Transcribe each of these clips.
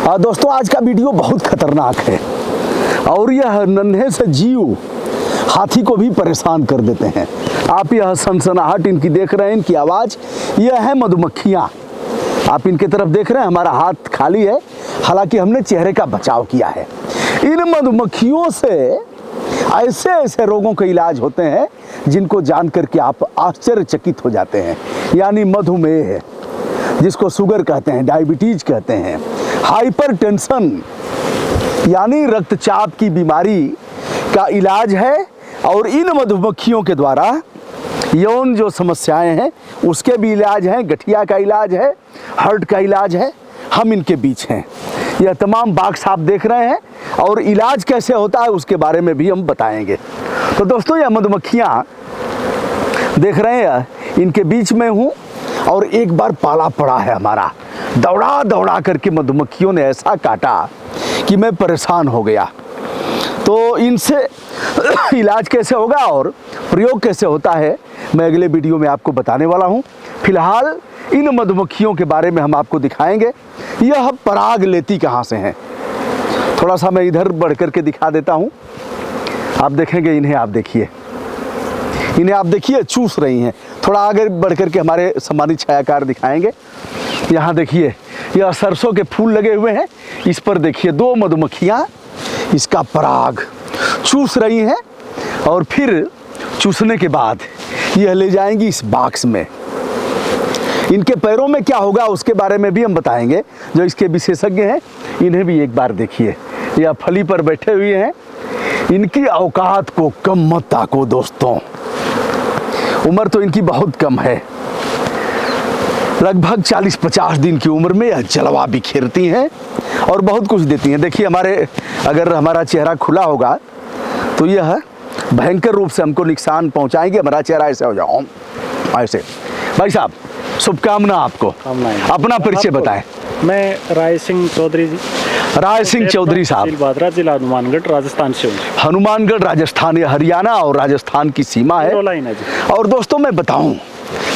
हाँ दोस्तों, आज का वीडियो बहुत खतरनाक है और यह नन्हे से जीव हाथी को भी परेशान कर देते हैं। आप यह सनसनाहट इनकी देख रहे हैं, इनकी आवाज़, यह है मधुमक्खियाँ। आप इनके तरफ देख रहे हैं, हमारा हाथ खाली है, हालांकि हमने चेहरे का बचाव किया है। इन मधुमक्खियों से ऐसे ऐसे रोगों के इलाज होते हैं जिनको जान करके आप आश्चर्यचकित हो जाते हैं। यानी मधुमेह, जिसको शुगर कहते हैं, डायबिटीज कहते हैं, हाइपरटेंशन यानी रक्तचाप की बीमारी का इलाज है। और इन मधुमक्खियों के द्वारा यौन जो समस्याएं हैं उसके भी इलाज हैं, गठिया का इलाज है, हार्ट का इलाज है। हम इनके बीच हैं। यह तमाम बाक्स आप देख रहे हैं और इलाज कैसे होता है उसके बारे में भी हम बताएंगे। तो दोस्तों, यह मधुमक्खियाँ देख रहे हैं, इनके बीच में हूँ और एक बार पाला पड़ा है हमारा। दौड़ा दौड़ा करके मधुमक्खियों ने ऐसा काटा कि मैं परेशान हो गया। तो इनसे इलाज कैसे होगा और प्रयोग कैसे होता है मैं अगले वीडियो में आपको बताने वाला हूँ। फिलहाल इन मधुमक्खियों के बारे में हम आपको दिखाएंगे। यह पराग लेती कहाँ से हैं, थोड़ा सा मैं इधर बढ़ करके दिखा देता हूँ। आप देखेंगे इन्हें, आप देखिए इन्हें, आप देखिए चूस रही हैं। थोड़ा आगे बढ़ करके हमारे सम्मानित छायाकार दिखाएंगे। यहाँ देखिए, यह सरसों के फूल लगे हुए हैं, इस पर देखिए दो मधुमक्खियाँ इसका पराग चूस रही हैं और फिर चूसने के बाद यह ले जाएंगी इस बॉक्स में। इनके पैरों में क्या होगा उसके बारे में भी हम बताएंगे। जो इसके विशेषज्ञ हैं इन्हें भी एक बार देखिए, यह फली पर बैठे हुए हैं। इनकी औकात को कम मत ताको दोस्तों, उम्र तो इनकी बहुत कम है। लगभग 40-50 दिन की उम्र में यह जलवा बिखेरती हैं और बहुत कुछ देती हैं। देखिए अगर हमारा चेहरा खुला होगा तो यह भयंकर रूप से हमको नुकसान पहुंचाएंगे। हमारा चेहरा ऐसे हो जाओ, ऐसे। भाई साहब, शुभकामना आपको। अपना परिचय बताएं। मैं राय सिंह चौधरी जी। राय सिंह चौधरी साहब, जिला हनुमानगढ़, राजस्थान से हूँ। हनुमानगढ़ राजस्थान, ये हरियाणा और राजस्थान की सीमा है। और दोस्तों मैं बताऊं,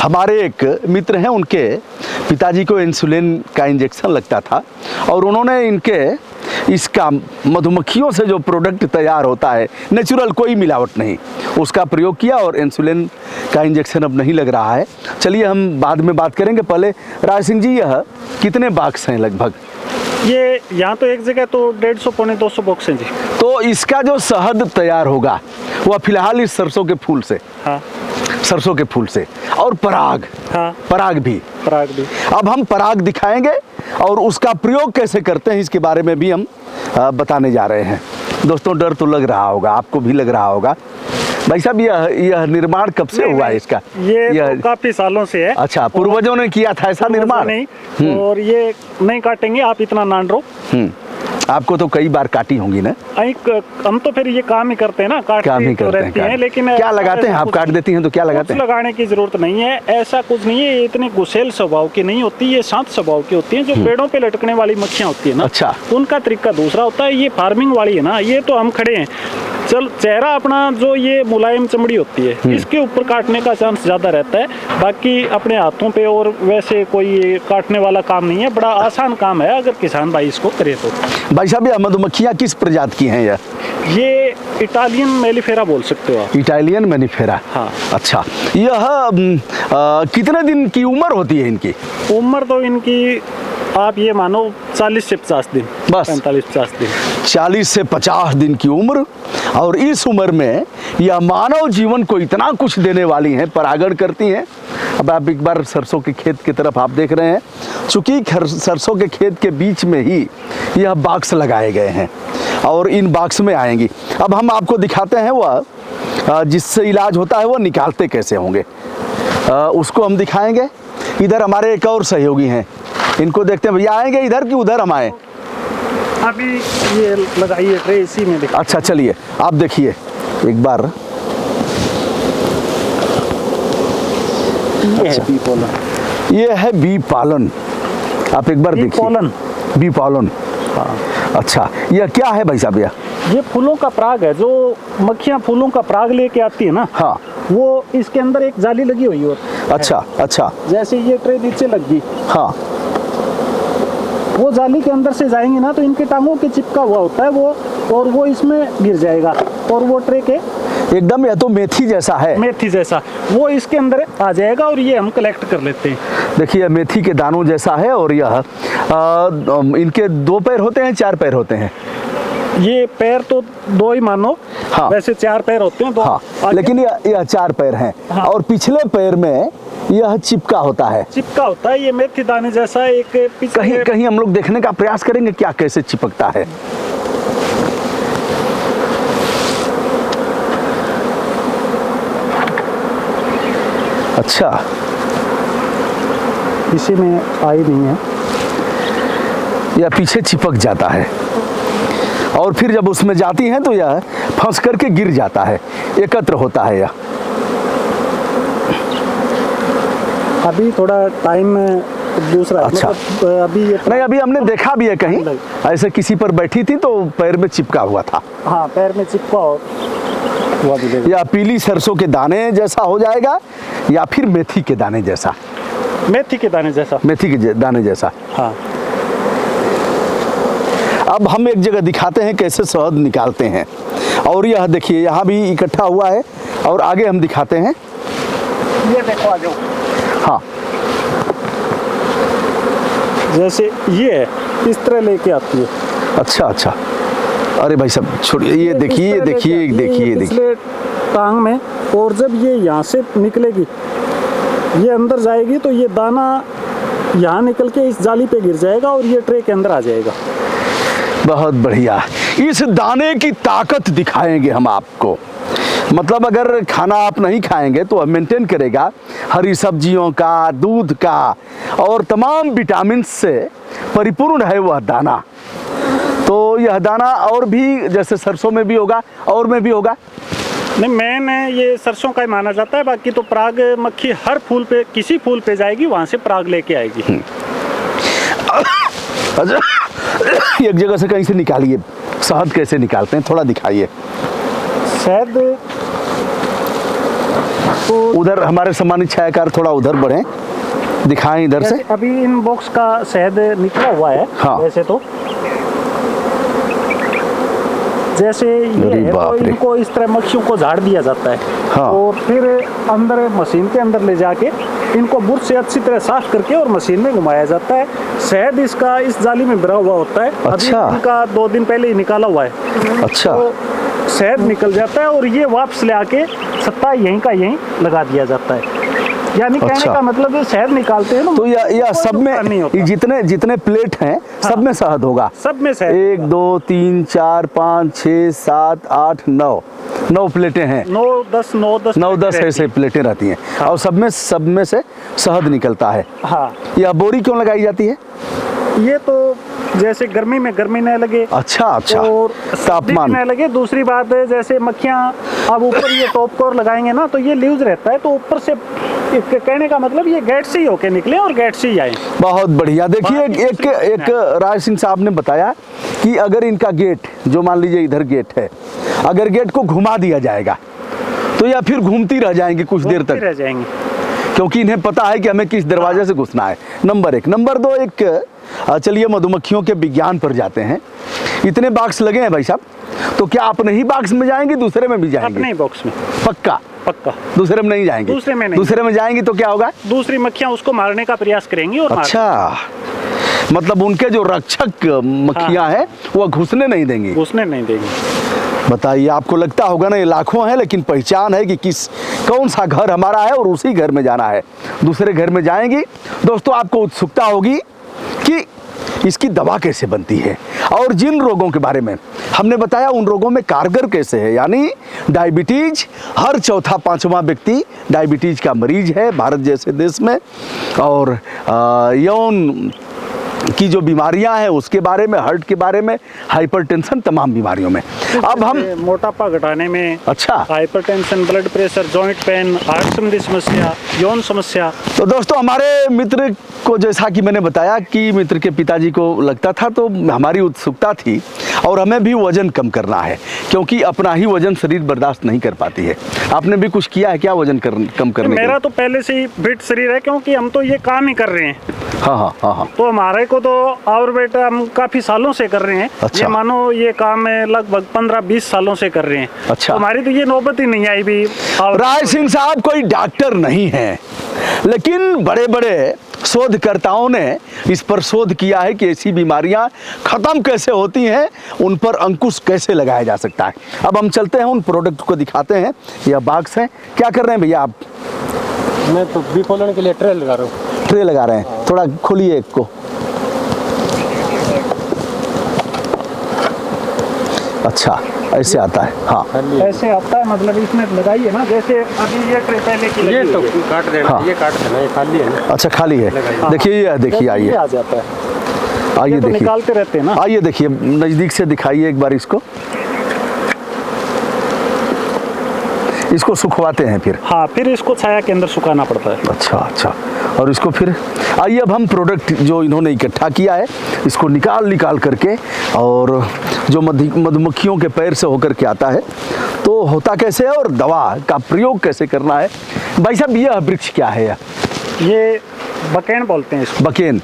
हमारे एक मित्र हैं, उनके पिताजी को इंसुलिन का इंजेक्शन लगता था और उन्होंने इसका मधुमक्खियों से जो प्रोडक्ट तैयार होता है, नेचुरल, कोई मिलावट नहीं, उसका प्रयोग किया और इंसुलिन का इंजेक्शन अब नहीं लग रहा है। चलिए हम बाद में बात करेंगे। पहले राय सिंह जी, यह कितने बॉक्स हैं लगभग? ये यहाँ तो एक जगह तो 150-200 बॉक्स हैं जी। तो इसका जो शहद तैयार होगा वह फिलहाल इस सरसों के फूल से, हाँ, सरसों के फूल से, और पराग, हाँ, पराग भी। अब हम पराग दिखाएंगे और उसका प्रयोग कैसे करते हैं इसके बारे में भी हम बताने जा रहे हैं। दोस्तों, डर तो लग रहा होगा, आपको भी लग रहा होगा। भाई साहब, यह निर्माण कब से हुआ है इसका? ये तो काफी सालों से है। अच्छा, पूर्वजों ने किया था ऐसा निर्माण? नहीं, और ये नहीं काटेंगे, आप इतना नान रो। आपको तो कई बार काटी होंगी ना? हम तो फिर ये काम ही करते हैं ना, काम ही करते हैं। लेकिन क्या लगाते हैं आप? काट देती हैं तो क्या लगाते हैं? लगाने की जरूरत नहीं है, ऐसा कुछ नहीं है। ये इतने गुस्सेल स्वभाव की नहीं होती, ये शांत स्वभाव की होती है। जो पेड़ों पे लटकने वाली मक्खियाँ होती है ना, अच्छा, उनका तरीका दूसरा होता है। ये फार्मिंग वाली है ना, ये तो हम खड़े हैं, चल चेहरा अपना जो ये मुलायम चमड़ी होती है इसके ऊपर काटने का चांस ज्यादा रहता है। बाकी अपने हाथों पे और वैसे कोई काटने वाला काम नहीं है, बड़ा आसान काम है अगर किसान भाई इसको करे तो। भाई साहब, यह मधुमक्खियाँ किस प्रजाति की हैं? ये इटालियन मेलिफेरा बोल सकते हो आप। इटालियन मेलिफेरा, हाँ। अच्छा, यह कितने दिन की उम्र होती है इनकी? उम्र तो इनकी आप ये मानो 40 से 50 दिन, बस 45-50 दिन। 40 से 50 दिन की उम्र, और इस उम्र में यह मानव जीवन को इतना कुछ देने वाली हैं, परागण करती हैं। अब आप एक बार सरसों के खेत की तरफ आप देख रहे हैं, चूँकि सरसों के खेत के बीच में ही यह बॉक्स लगाए गए हैं और इन बॉक्स में आएंगी। अब हम आपको दिखाते हैं वह जिससे इलाज होता है वो निकालते कैसे होंगे, उसको हम दिखाएंगे। इधर हमारे एक और सहयोगी हैं, इनको देखते हैं। भैया आएंगे इधर कि उधर हम आए? अभी ये लगाइए ट्रे, इसी में दिखा। अच्छा, चलिए आप देखिए एक बार। ये है बी पालन। ये है बी पालन, आप एक बार देखिए। बी पालन, हाँ। अच्छा, यह क्या है भाई साहब? ये फूलों का पराग है। जो मक्खियाँ फूलों का पराग लेके आती है ना, हाँ, वो इसके अंदर एक जाली लगी हुई है। अच्छा अच्छा, जैसे ये ट्रे नीचे लग गई, हाँ, वो जाली के अंदर से जाएंगे ना तो इनके टांगों के चिपका हुआ होता है वो, और वो इसमें गिर जाएगा और वो ट्रे के एकदम, या तो मेथी जैसा है, मेथी जैसा, वो इसके अंदर आ जाएगा और ये हम कलेक्ट कर लेते हैं। देखिए मेथी के दानों जैसा है। और यह इनके 2 पैर होते हैं, 4 पैर होते हैं? ये पैर तो 2 ही मानो। हाँ। वैसे 4 पैर होते हैं 2। हाँ, लेकिन यह 4 पैर हैं। हाँ। और पिछले पैर में यह चिपका होता है, चिपका होता है, ये मेथी दाने जैसा एक कहीं कहीं हम लोग देखने का प्रयास करेंगे क्या कैसे चिपकता है। अच्छा, इसी में आई नहीं है, यह पीछे चिपक जाता है और फिर जब उसमें जाती हैं तो यह फंस करके गिर जाता है, एकत्र होता है यह। अभी थोड़ा टाइम दूसरा। अच्छा। मतलब अभी ये नहीं, अभी हमने देखा भी है कहीं ऐसे किसी पर बैठी थी तो पैर में चिपका हुआ था। हाँ, पैर में चिपका हुआ भी। या पीली सरसों के दाने जैसा हो जाएगा या फिर मेथी के दाने जैसा। मेथी के दाने जैसा। मेथी के दाने जैसा। हाँ। अब हम एक जगह दिखाते हैं कैसे शहद निकालते हैं। और यह देखिए यहाँ भी इकट्ठा हुआ है और आगे हम दिखाते हैं। ये देखो आ जाओ। हाँ, जैसे ये इस तरह लेके आती है। अच्छा अच्छा। अरे भाई सब छोड़िए, ये देखिए देखिए देखिए देखिए टांग में। और जब ये यहाँ से निकलेगी, ये अंदर जाएगी तो ये दाना यहाँ निकल के इस जाली पे गिर जाएगा और ये ट्रे के अंदर आ जाएगा। बहुत बढ़िया। इस दाने की ताकत दिखाएंगे हम आपको। मतलब अगर खाना आप नहीं खाएंगे तो मेंटेन करेगा हरी सब्जियों का, दूध का और तमाम विटामिन से परिपूर्ण है वह दाना। तो यह दाना और भी जैसे सरसों में भी होगा और में भी होगा। नहीं, मैंने ये सरसों का ही माना जाता है। बाकी तो पराग मक्खी हर फूल पे, किसी फूल पे जाएगी, वहाँ से पराग लेके आएगी। अच्छा, एक जगह से कहीं से निकालिए। शहद कैसे निकालते हैं थोड़ा दिखाइए। शहद तो उधर हमारे सम्मानित छायाकार थोड़ा उधर बढ़े, दिखाएं इधर से। अभी इन बॉक्स का शहद निकला हुआ है। हाँ। वैसे तो जैसे ये है तो इनको इस तरह मक्खियों को झाड़ दिया जाता है। हाँ। और फिर अंदर मशीन के अंदर ले जाके इनको बुर्श से अच्छी तरह साफ करके और मशीन में घुमाया जाता है। शहद इसका इस जाली में भरा हुआ होता है। अच्छा। अभी इनका 2 दिन पहले ही निकाला हुआ है। अच्छा। तो शहद निकल जाता है और ये वापस ले आके सत्ता यहीं का यहीं लगा दिया जाता है। यानी कहने का मतलब है शहद निकालते हैं ना तो या सब में जितने प्लेट हैं सब में शहद होगा। सब में शहद 1 2 3 4 5 6 7 8 9 प्लेटें हैं। 9 10 ऐसे प्लेटें रहती हैं। हाँ। और सब में से शहद निकलता है। हाँ। यह बोरी क्यों लगाई जाती है? ये तो जैसे गर्मी में गर्मी न लगे। अच्छा अच्छा। और तापमान न लगे। दूसरी बात है जैसे मक्खियाँ अब ऊपर ये टॉप कोर लगाएंगे ना तो ये लूज रहता है, तो ऊपर से कहने का मतलब ये गेट से ही होके निकले और गेट से ही आए। एक बढ़िया। देखिए एक राज सिंह साहब ने बताया कि अगर इनका गेट, जो मान लीजिए इधर गेट है, अगर गेट को घुमा दिया जाएगा तो या फिर घूमती रह जाएंगी कुछ देर तक, रह जाएंगी, क्योंकि इन्हें पता है कि हमें किस दरवाजे से घुसना है। नंबर 1। नंबर 2, चलिए मधुमक्खियों के विज्ञान पर जाते हैं। इतने बॉक्स लगे हैं भाई साहब, तो क्या अपने ही बॉक्स में जाएंगे, दूसरे में भी जाएंगे? अपने ही बॉक्स में। पक्का? दूसरे में नहीं जाएंगे? दूसरे में नहीं। दूसरे में जाएंगे तो क्या होगा? दूसरी मक्खियाँ उसको मारने का प्रयास करेंगी। और अच्छा, मतलब उनके जो रक्षक मक्खियाँ हैं वो घुसने नहीं देंगी। बताइए, आपको लगता होगा ना ये लाखों है, लेकिन पहचान है कि कौन सा घर हमारा है और उसी घर में जाना है। दूसरे घर में जाएंगी। दोस्तों, आपको उत्सुकता होगी कि इसकी दवा कैसे बनती है और जिन रोगों के बारे में हमने बताया उन रोगों में कारगर कैसे है। यानी डायबिटीज, हर चौथा 5वां व्यक्ति डायबिटीज का मरीज है भारत जैसे देश में। और यौन की जो बीमारियां हैं उसके बारे में, हार्ट के बारे में, हाइपरटेंशन, तमाम बीमारियों में। अब हम मोटापा घटाने में, अच्छा, hypertension, blood pressure, joint pain, heart संबंधी समस्या, यौन समस्या। तो दोस्तों, हमारे मित्र को जैसा कि मैंने बताया कि मित्र के पिताजी को लगता था, तो हमारी उत्सुकता थी और हमें भी वजन कम करना है, क्योंकि अपना ही वजन शरीर बर्दाश्त नहीं कर पाती है। आपने भी कुछ किया है क्या वजन कम करने के लिए? मेरा तो पहले से ही फिट शरीर है, क्योंकि हम तो ये काम ही कर रहे हैं। हाँ हाँ हाँ हाँ। तो हमारे को तो और बेटा हम काफी सालों से कर रहे हैं। अच्छा। ये मानो ये काम है लगभग 15-20 सालों से कर रहे हैं। अच्छा। तो हमारी तो ये नौबत ही नहीं आई भी। राय सिंह साहब कोई डॉक्टर नहीं है, लेकिन बड़े बड़े शोधकर्ताओं ने इस पर शोध किया है कि ऐसी बीमारियां खत्म कैसे होती हैं, उन पर अंकुश कैसे लगाया जा सकता है। अब हम चलते हैं, उन प्रोडक्ट को दिखाते हैं। यह बॉक्स है, क्या कर रहे हैं भैया आप? मैं तो बी फॉलन के लिए ट्रे लगा रहा हूँ। ट्रे लगा रहे हैं, थोड़ा खोलिए एक को। अच्छा, ऐसे आता है। हाँ, ऐसे आता है, मतलब इसमें लगाइए ना, जैसे अभी ये ट्रे पहले की ये लगी तो हुई है। काट देना। हाँ। ये काट देना, ये खाली है ना। अच्छा खाली है। देखिए ये देखिए, ये आइए आ जाता है। आइए ये तो देखिए, निकालते रहते हैं ना। आइए देखिए, नज़दीक से दिखाइए एक बार इसको। इसको सुखवाते हैं फिर? हाँ, फिर इसको छाया के अंदर सुखाना पड़ता है। अच्छा अच्छा। और इसको फिर आइए, अब हम प्रोडक्ट जो इन्होंने इकट्ठा किया है इसको निकाल करके, और जो मधुमक्खियों के पैर से होकर के आता है, तो होता कैसे है और दवा का प्रयोग कैसे करना है। भाई साहब, यह वृक्ष क्या है? ये बकेन बोलते हैं इसको। बकेन।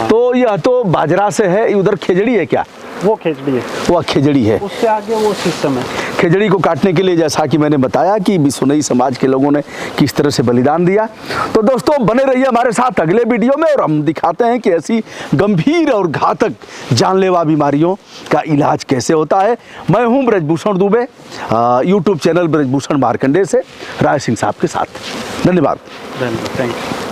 तो यह तो बाजरा से है, उधर खेजड़ी है क्या? वो खेजड़ी है, वह खेजड़ी है। उससे आगे वो सिस्टम है। खेजड़ी को काटने के लिए, जैसा कि मैंने बताया कि बिसुनई समाज के लोगों ने किस तरह से बलिदान दिया। तो दोस्तों बने रहिए हमारे साथ अगले वीडियो में, और हम दिखाते हैं कि ऐसी गंभीर और घातक जानलेवा बीमारियों का इलाज कैसे होता है। मैं हूं ब्रजभूषण दुबे, यूट्यूब चैनल ब्रजभूषण मार्कंडे से राय सिंह साहब के साथ। धन्यवाद। Thank you.